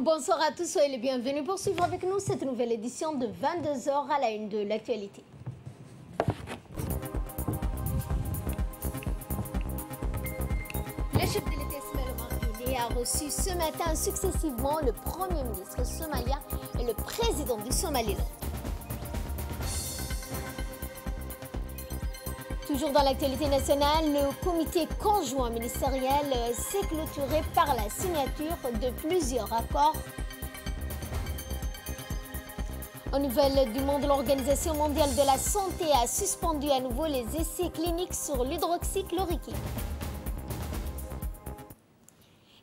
Bonsoir à tous, soyez les bienvenus pour suivre avec nous cette nouvelle édition de 22 h à la une de l'actualité. Le chef de l'État Ismaël Omar Guelleh a reçu ce matin successivement le Premier ministre somalien et le président du Somaliland. Toujours dans l'actualité nationale, le comité conjoint ministériel s'est clôturé par la signature de plusieurs accords. Aux nouvelles du monde, l'Organisation mondiale de la santé a suspendu à nouveau les essais cliniques sur l'hydroxychloroquine.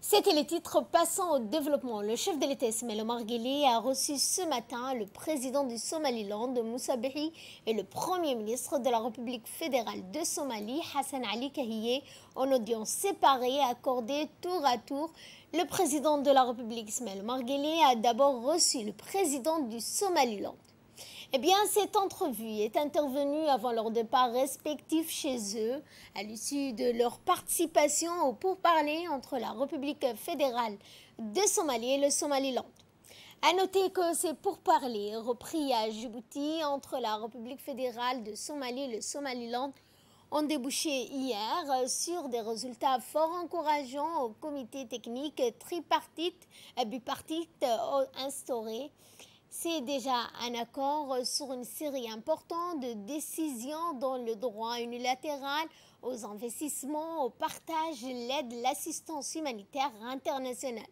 C'était les titres. Passant au développement. Le chef de l'État Ismaël Omar Guelleh a reçu ce matin le président du Somaliland, Moussa Bihi, et le premier ministre de la République fédérale de Somalie, Hassan Ali Kahiyé, en audience séparée accordée tour à tour. Le président de la République, Ismaël Omar Guelleh, a d'abord reçu le président du Somaliland. Eh bien, cette entrevue est intervenue avant leur départ respectif chez eux, à l'issue de leur participation au pourparlers entre la République fédérale de Somalie et le Somaliland. À noter que ces pourparlers repris à Djibouti entre la République fédérale de Somalie et le Somaliland ont débouché hier sur des résultats fort encourageants au comité technique tripartite, bipartite instauré. C'est déjà un accord sur une série importante de décisions dans le droit unilatéral aux investissements, au partage, l'aide, l'assistance humanitaire internationale.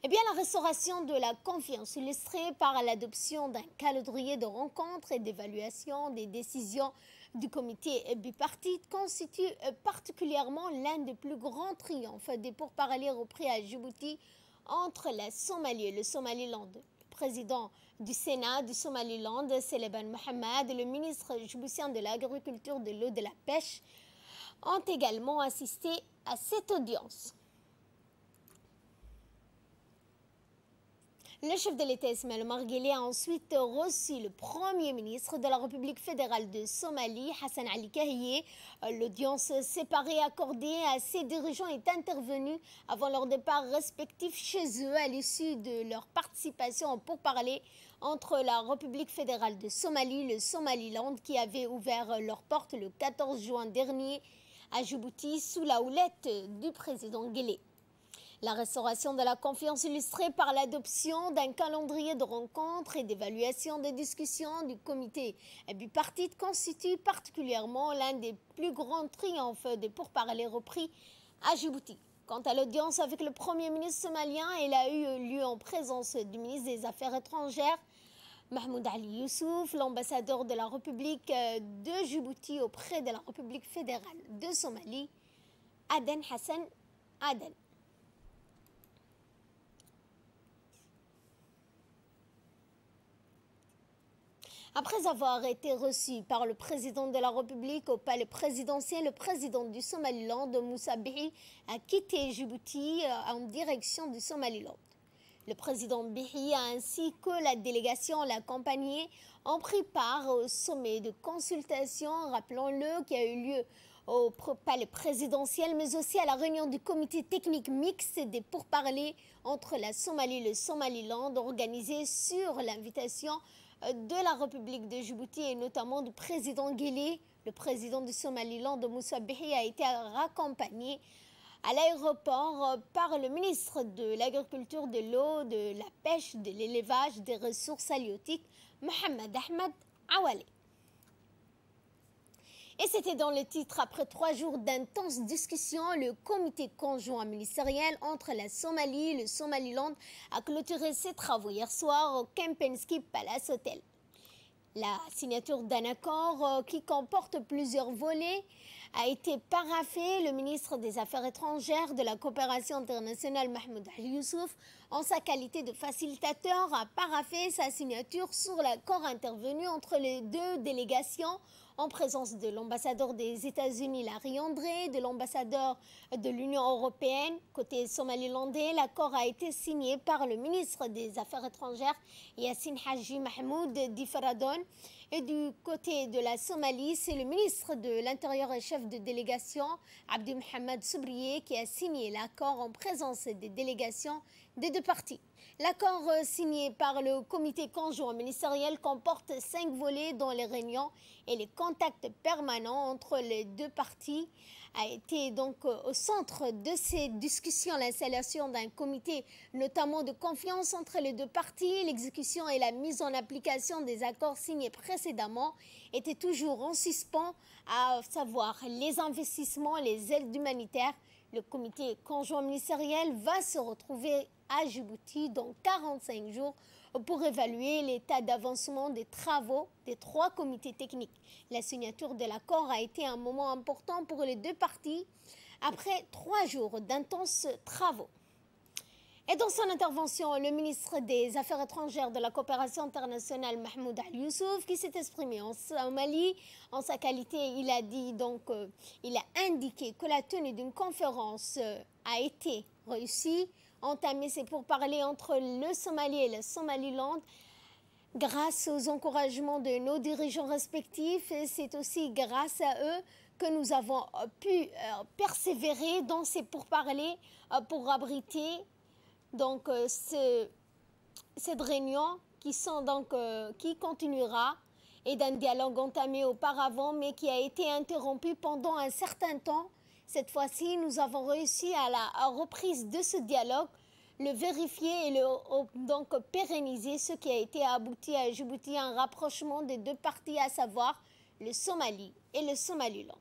Eh bien, la restauration de la confiance illustrée par l'adoption d'un calendrier de rencontres et d'évaluation des décisions du comité bipartite constitue particulièrement l'un des plus grands triomphes des pourparlers repris à Djibouti entre la Somalie et le Somaliland. Le président du Sénat du Somaliland, Seleban Mohamed, et le ministre djiboutien de l'Agriculture, de l'eau et de la pêche ont également assisté à cette audience. Le chef de l'État Ismaël Omar Guelleh a ensuite reçu le Premier ministre de la République fédérale de Somalie, Hassan Ali Kahiyé. L'audience séparée accordée à ces dirigeants est intervenue avant leur départ respectif chez eux à l'issue de leur participation au pourparlers entre la République fédérale de Somalie et le Somaliland qui avaient ouvert leurs portes le 14 juin dernier à Djibouti sous la houlette du président Guelleh. La restauration de la confiance illustrée par l'adoption d'un calendrier de rencontres et d'évaluation des discussions du comité bipartite constitue particulièrement l'un des plus grands triomphes des pourparlers repris à Djibouti. Quant à l'audience avec le Premier ministre somalien, elle a eu lieu en présence du ministre des Affaires étrangères, Mahmoud Ali Youssouf, l'ambassadeur de la République de Djibouti auprès de la République fédérale de Somalie, Aden Hassan Aden. Après avoir été reçu par le président de la République au palais présidentiel, le président du Somaliland, Moussa Bihi, a quitté Djibouti en direction du Somaliland. Le président Bihi ainsi que la délégation l'accompagnait ont pris part au sommet de consultation, rappelons-le, qui a eu lieu au palais présidentiel, mais aussi à la réunion du comité technique mixte des pourparlers entre la Somalie et le Somaliland, organisée sur l'invitation de la République de Djibouti et notamment du président Guelleh. Le président du Somaliland, Moussa Bihi, a été raccompagné à l'aéroport par le ministre de l'Agriculture, de l'eau, de la pêche, de l'élevage, des ressources halieutiques, Mohamed Ahmed Awale. Et c'était dans le titre. Après 3 jours d'intenses discussions, le comité conjoint ministériel entre la Somalie et le Somaliland a clôturé ses travaux hier soir au Kempinski Palace Hotel. La signature d'un accord qui comporte plusieurs volets a été paraphée. Le ministre des Affaires étrangères de la coopération internationale, Mahmoud Ali Youssouf, en sa qualité de facilitateur, a paraphé sa signature sur l'accord intervenu entre les deux délégations en présence de l'ambassadeur des États-Unis, Larry André, de l'ambassadeur de l'Union européenne. Côté somalilandais, l'accord a été signé par le ministre des Affaires étrangères, Yassine Haji Mahmoud Difaradon, Et du côté de la Somalie, c'est le ministre de l'Intérieur et chef de délégation, Abdi Mohamed Soubrié, qui a signé l'accord en présence des délégations des deux parties. L'accord signé par le comité conjoint ministériel comporte 5 volets dont les réunions et les contacts permanents entre les deux parties a été donc au centre de ces discussions l'installation d'un comité notamment de confiance entre les deux parties, l'exécution et la mise en application des accords signés précédemment étaient toujours en suspens, à savoir les investissements, les aides humanitaires. Le comité conjoint ministériel va se retrouver à Djibouti dans 45 jours pour évaluer l'état d'avancement des travaux des 3 comités techniques. La signature de l'accord a été un moment important pour les deux parties après 3 jours d'intenses travaux. Et dans son intervention, le ministre des Affaires étrangères de la coopération internationale, Mahmoud Ali Youssouf, qui s'est exprimé en Somalie, en sa qualité, il a indiqué que la tenue d'une conférence a été réussie, entamé ses pourparlers entre le Somalie et le Somaliland grâce aux encouragements de nos dirigeants respectifs. Et c'est aussi grâce à eux que nous avons pu persévérer dans ces pourparlers pour abriter cette réunion qui continuera et d'un dialogue entamé auparavant mais qui a été interrompu pendant un certain temps. Cette fois-ci, nous avons réussi à la reprise de ce dialogue, le vérifier et donc pérenniser ce qui a été abouti à Djibouti, un rapprochement des deux parties, à savoir le Somalie et le Somaliland.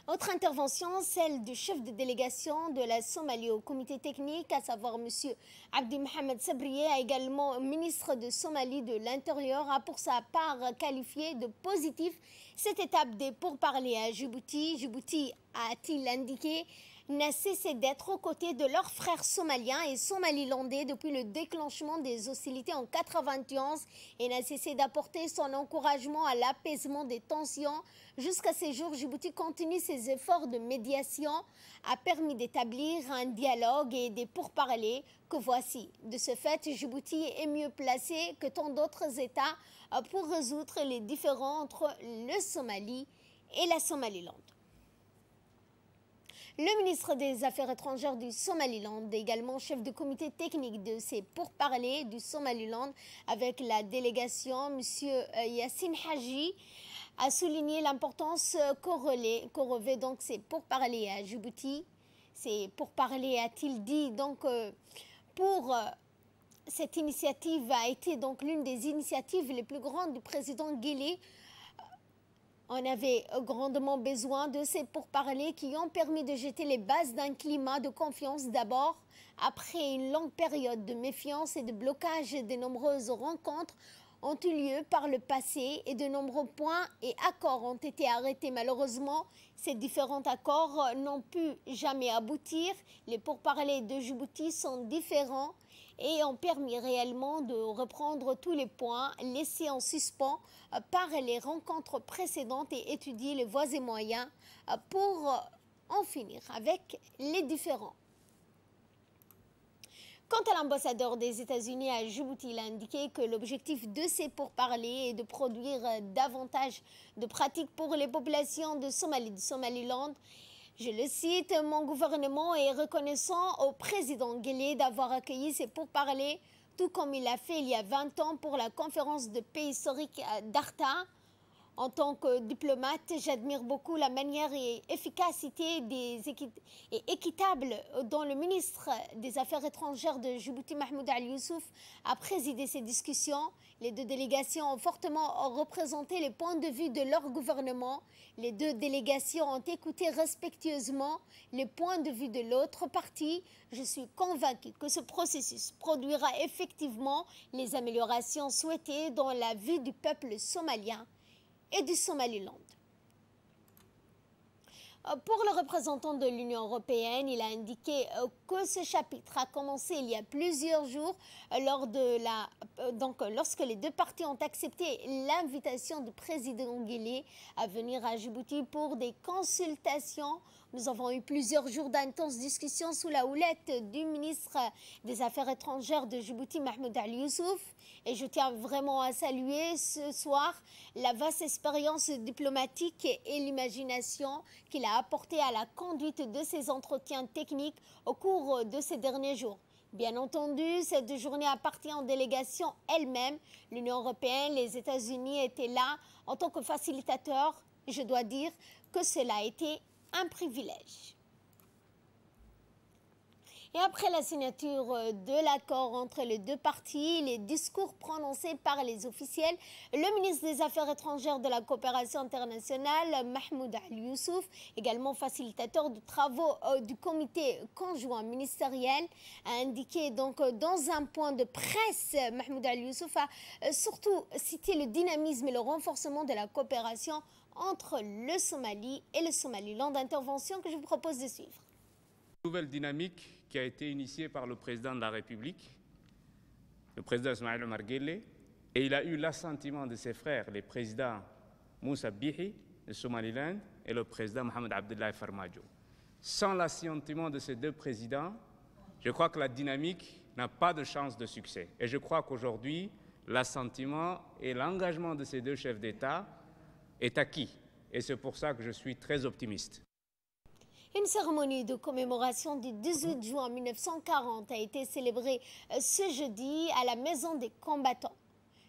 Autre intervention, celle du chef de délégation de la Somalie au comité technique, à savoir M. Abdi Mohamed Soubrié, également ministre de Somalie de l'Intérieur, a pour sa part qualifié de positif cette étape des pourparlers à Djibouti. Djibouti, a-t-il indiqué, n'a cessé d'être aux côtés de leurs frères somaliens et somalilandais depuis le déclenchement des hostilités en 1991 et n'a cessé d'apporter son encouragement à l'apaisement des tensions. Jusqu'à ces jours, Djibouti continue ses efforts de médiation, a permis d'établir un dialogue et des pourparlers que voici. De ce fait, Djibouti est mieux placé que tant d'autres États pour résoudre les différends entre le Somalie et la Somaliland. Le ministre des Affaires étrangères du Somaliland, également chef de comité technique de ces pourparlers du Somaliland avec la délégation, M. Yassine Haji, a souligné l'importance qu'ont revêt donc ces pourparlers à Djibouti. Ces pourparlers, a-t-il dit, cette initiative a été donc l'une des initiatives les plus grandes du président Guelleh. On avait grandement besoin de ces pourparlers qui ont permis de jeter les bases d'un climat de confiance d'abord. Après une longue période de méfiance et de blocage, de nombreuses rencontres ont eu lieu par le passé et de nombreux points et accords ont été arrêtés. Malheureusement, ces différents accords n'ont pu jamais aboutir. Les pourparlers de Djibouti sont différents et ont permis réellement de reprendre tous les points laissés en suspens par les rencontres précédentes et étudier les voies et moyens pour en finir avec les différends. Quant à l'ambassadeur des États-Unis à Djibouti, il a indiqué que l'objectif de ces pourparlers est de produire davantage de pratiques pour les populations de Somalie, de Somaliland. Je le cite, « Mon gouvernement est reconnaissant au président Guelleh d'avoir accueilli ces pourparlers, tout comme il l'a fait il y a 20 ans pour la conférence de paix historique d'Arta. En tant que diplomate, j'admire beaucoup la manière et efficacité et équitable dont le ministre des Affaires étrangères de Djibouti, Mahmoud Ali Youssouf, a présidé ces discussions. Les deux délégations ont fortement représenté les points de vue de leur gouvernement. Les deux délégations ont écouté respectueusement les points de vue de l'autre partie. Je suis convaincue que ce processus produira effectivement les améliorations souhaitées dans la vie du peuple somalien et du Somaliland. Pour le représentant de l'Union européenne, il a indiqué que ce chapitre a commencé il y a plusieurs jours lorsque les deux parties ont accepté l'invitation du président Guelleh à venir à Djibouti pour des consultations. Nous avons eu plusieurs jours d'intenses discussions sous la houlette du ministre des Affaires étrangères de Djibouti, Mahmoud Ali Youssouf. Et je tiens vraiment à saluer ce soir la vaste expérience diplomatique et l'imagination qu'il a apporté à la conduite de ces entretiens techniques au cours de ces derniers jours. Bien entendu, cette journée appartient aux délégations elles-mêmes. L'Union européenne, les États-Unis étaient là en tant que facilitateurs. Je dois dire que cela a été un privilège. Et après la signature de l'accord entre les deux parties, les discours prononcés par les officiels, le ministre des Affaires étrangères de la coopération internationale, Mahmoud Ali Youssouf, également facilitateur de travaux du comité conjoint ministériel, a indiqué donc dans un point de presse, Mahmoud Ali Youssouf a surtout cité le dynamisme et le renforcement de la coopération entre le Somalie et le Somaliland, intervention que je vous propose de suivre. Nouvelle dynamique qui a été initiée par le président de la République, le président Ismaïl Omar Guelleh, et il a eu l'assentiment de ses frères, les présidents Moussa Bihi de Somaliland et le président Mohamed Abdullahi Farmajo. Sans l'assentiment de ces deux présidents, je crois que la dynamique n'a pas de chance de succès. Et je crois qu'aujourd'hui, l'assentiment et l'engagement de ces deux chefs d'État est acquis. Et c'est pour ça que je suis très optimiste. Une cérémonie de commémoration du 18 juin 1940 a été célébrée ce jeudi à la Maison des combattants.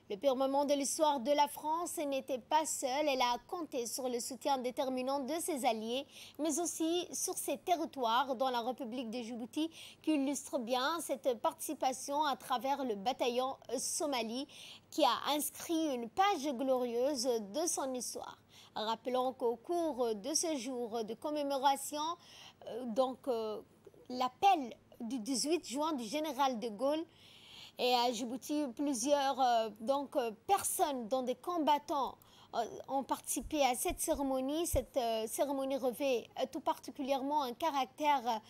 Le pire moment de l'histoire de la France n'était pas seul. Elle a compté sur le soutien déterminant de ses alliés, mais aussi sur ses territoires dans la République de Djibouti, qui illustre bien cette participation à travers le bataillon Somalie, qui a inscrit une page glorieuse de son histoire. Rappelons qu'au cours de ce jour de commémoration, l'appel du 18 juin du général de Gaulle, et à Djibouti, plusieurs personnes, dont des combattants, ont participé à cette cérémonie. Cette cérémonie revêt tout particulièrement un caractère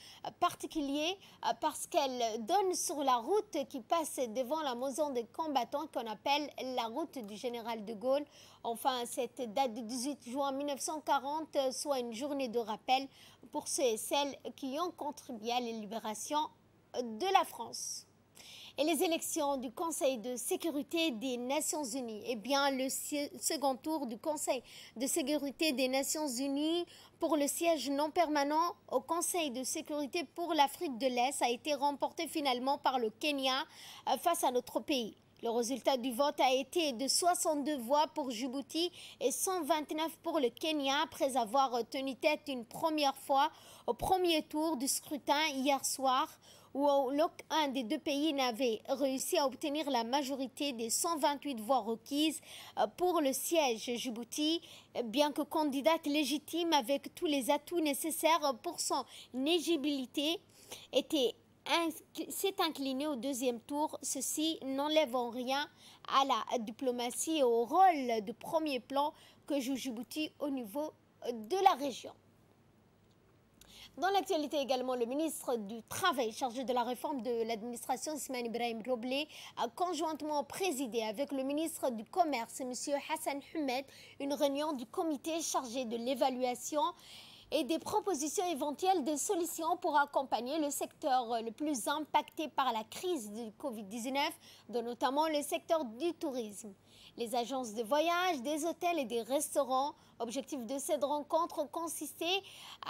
particulier parce qu'elle donne sur la route qui passe devant la maison des combattants qu'on appelle la route du général de Gaulle. Enfin, cette date du 18 juin 1940 soit une journée de rappel pour ceux et celles qui ont contribué à la libération de la France. Et les élections du Conseil de sécurité des Nations Unies. Eh bien, le second tour du Conseil de sécurité des Nations Unies pour le siège non permanent au Conseil de sécurité pour l'Afrique de l'Est a été remporté finalement par le Kenya face à notre pays. Le résultat du vote a été de 62 voix pour Djibouti et 129 pour le Kenya après avoir tenu tête une première fois au premier tour du scrutin hier soir, où aucun des deux pays n'avait réussi à obtenir la majorité des 128 voix requises pour le siège. Djibouti, bien que candidate légitime avec tous les atouts nécessaires pour son éligibilité, s'est incliné au deuxième tour. Ceci n'enlève en rien à la diplomatie et au rôle de premier plan que joue Djibouti au niveau de la région. Dans l'actualité également, le ministre du Travail chargé de la réforme de l'administration, Ismaïl Ibrahim Roblé, a conjointement présidé avec le ministre du Commerce, M. Hassan Humed, une réunion du comité chargé de l'évaluation et des propositions éventuelles de solutions pour accompagner le secteur le plus impacté par la crise du Covid-19, dont notamment le secteur du tourisme. Les agences de voyage, des hôtels et des restaurants. Objectif de cette rencontre consistait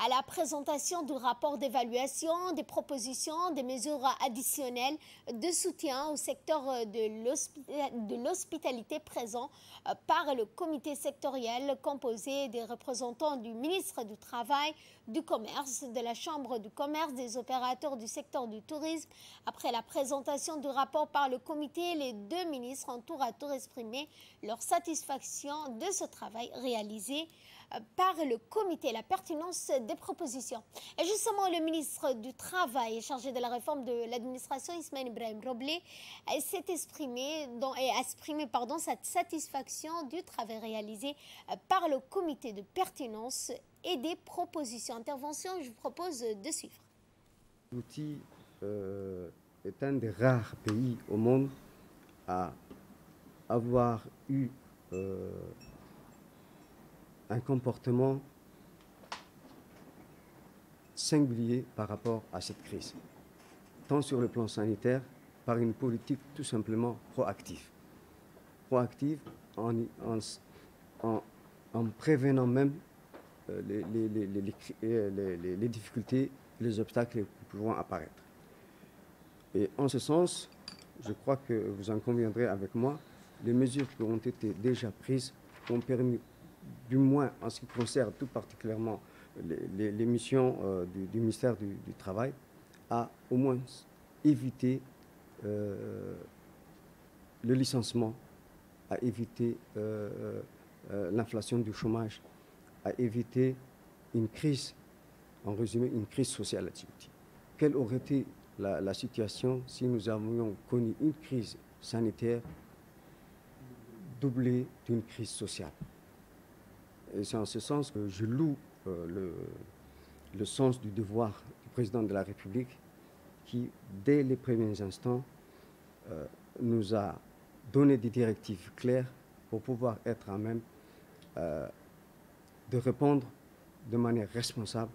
à la présentation du rapport d'évaluation, des propositions, des mesures additionnelles de soutien au secteur de l'hospitalité présent par le comité sectoriel composé des représentants du ministre du Travail, du Commerce, de la Chambre du Commerce, des opérateurs du secteur du tourisme. Après la présentation du rapport par le comité, les deux ministres ont tour à tour exprimé leur satisfaction de ce travail réalisé par le comité, la pertinence des propositions. Et justement, le ministre du Travail chargé de la réforme de l'administration, Ismaïl Ibrahim Roblé, s'est exprimé sa satisfaction du travail réalisé par le comité de pertinence et des propositions. Intervention, je vous propose de suivre. Djibouti est un des rares pays au monde à avoir eu un comportement singulier par rapport à cette crise, tant sur le plan sanitaire, par une politique tout simplement proactive. Proactive en prévenant même les difficultés, les obstacles qui pourront apparaître. Et en ce sens, je crois que vous en conviendrez avec moi, les mesures qui ont été déjà prises ont permis, du moins en ce qui concerne tout particulièrement les missions du ministère du Travail, à au moins éviter le licenciement, à éviter l'inflation du chômage, à éviter une crise, en résumé, une crise sociale à Djibouti. Quelle aurait été la situation si nous avions connu une crise sanitaire doublée d'une crise sociale? Et c'est en ce sens que je loue le sens du devoir du président de la République qui, dès les premiers instants, nous a donné des directives claires pour pouvoir être à même de répondre de manière responsable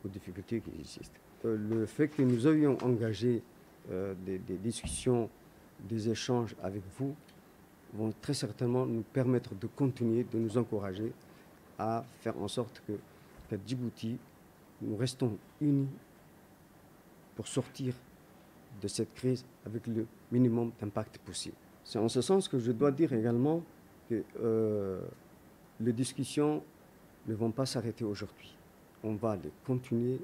aux difficultés qui existent. Le fait que nous avions engagé des discussions, des échanges avec vous vont très certainement nous permettre de continuer, de nous encourager à faire en sorte qu'à Djibouti, nous restons unis pour sortir de cette crise avec le minimum d'impact possible. C'est en ce sens que je dois dire également que les discussions ne vont pas s'arrêter aujourd'hui. On va les continuer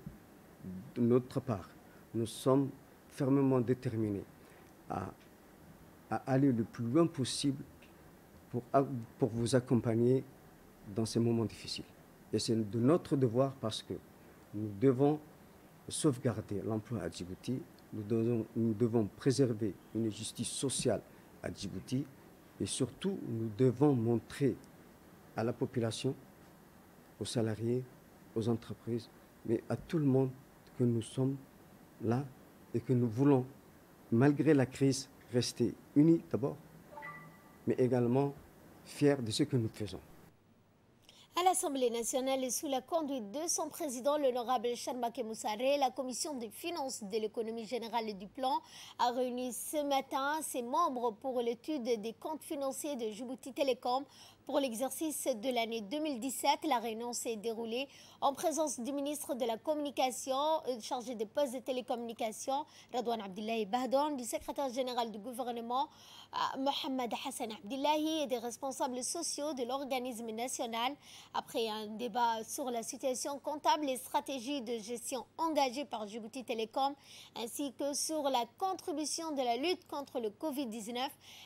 de notre part. Nous sommes fermement déterminés à aller le plus loin possible pour vous accompagner dans ces moments difficiles. Et c'est de notre devoir parce que nous devons sauvegarder l'emploi à Djibouti, nous devons préserver une justice sociale à Djibouti et surtout nous devons montrer à la population, aux salariés, aux entreprises, mais à tout le monde que nous sommes là et que nous voulons, malgré la crise, rester unis d'abord, mais également fiers de ce que nous faisons. À l'Assemblée nationale et sous la conduite de son président, l'honorable Charbakeh Moussaré, la commission des finances, de l'économie générale et du plan a réuni ce matin ses membres pour l'étude des comptes financiers de Djibouti Telecom pour l'exercice de l'année 2017. La réunion s'est déroulée en présence du ministre de la Communication, chargé des postes de télécommunications, Radouane Abdullahi Bahdon, du secrétaire général du gouvernement, Mohamed Hassan Abdullahi, et des responsables sociaux de l'organisme national. Après un débat sur la situation comptable et stratégie de gestion engagée par Djibouti Telecom, ainsi que sur la contribution de la lutte contre le Covid-19,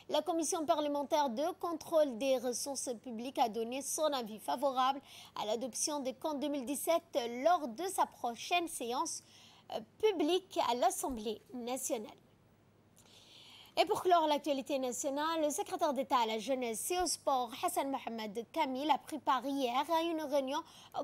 la commission parlementaire de contrôle des ressources publiques a donné son avis favorable à l'adoption des comptes 2017 lors de sa prochaine séance publique à l'Assemblée nationale. Et pour clore l'actualité nationale, le secrétaire d'État à la jeunesse et au sport, Hassan Mohamed Kamil, a pris part hier à une réunion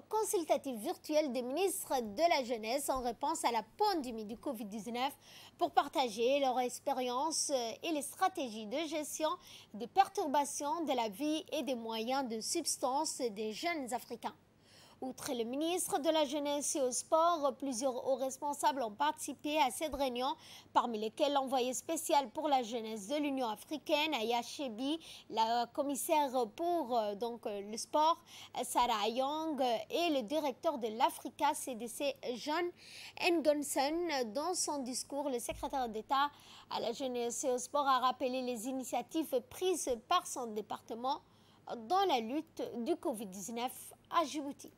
consultative virtuelle des ministres de la jeunesse en réponse à la pandémie du Covid-19 pour partager leur expérience et les stratégies de gestion des perturbations de la vie et des moyens de subsistance des jeunes Africains. Outre le ministre de la Jeunesse et au Sport, plusieurs hauts responsables ont participé à cette réunion, parmi lesquels l'envoyé spécial pour la jeunesse de l'Union africaine, Aya Chebi, la commissaire pour le sport, Sarah Ayong, et le directeur de l'Africa CDC, John Engonson. Dans son discours, le secrétaire d'État à la jeunesse et au sport a rappelé les initiatives prises par son département dans la lutte du Covid-19 à Djibouti.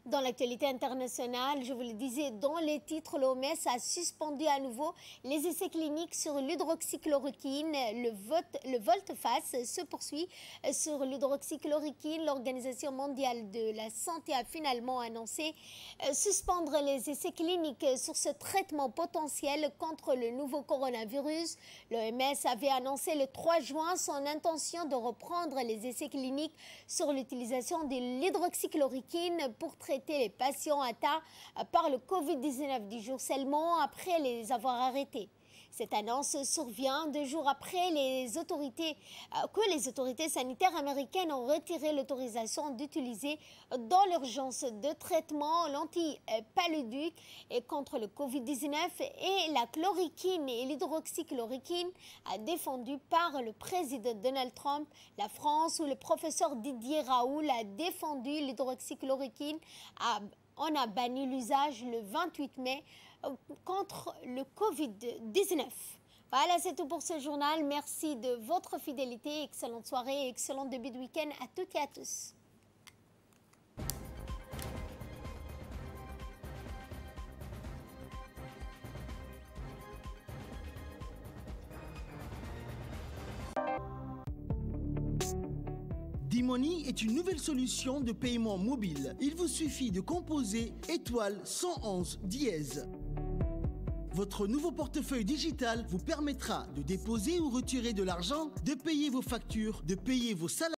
Dans l'actualité internationale, je vous le disais, dans les titres, l'OMS a suspendu à nouveau les essais cliniques sur l'hydroxychloroquine. Le volte-face se poursuit sur l'hydroxychloroquine. L'Organisation mondiale de la santé a finalement annoncé suspendre les essais cliniques sur ce traitement potentiel contre le nouveau coronavirus. L'OMS avait annoncé le 3 juin son intention de reprendre les essais cliniques sur l'utilisation de l'hydroxychloroquine pour traiter traiter les patients atteints par le Covid-19 10 jours seulement après les avoir arrêtés. Cette annonce survient 2 jours après que les autorités sanitaires américaines ont retiré l'autorisation d'utiliser dans l'urgence de traitement l'antipaludique et contre le Covid-19 et la chloroquine et l'hydroxychloroquine défendue par le président Donald Trump. La France, où le professeur Didier Raoult a défendu l'hydroxychloroquine, on a banni l'usage le 28 mai contre le Covid-19. Voilà, c'est tout pour ce journal. Merci de votre fidélité. Excellente soirée et excellent début de week-end à toutes et à tous. D-Money est une nouvelle solution de paiement mobile. Il vous suffit de composer étoile 111 dièse. Votre nouveau portefeuille digital vous permettra de déposer ou retirer de l'argent, de payer vos factures, de payer vos salaires.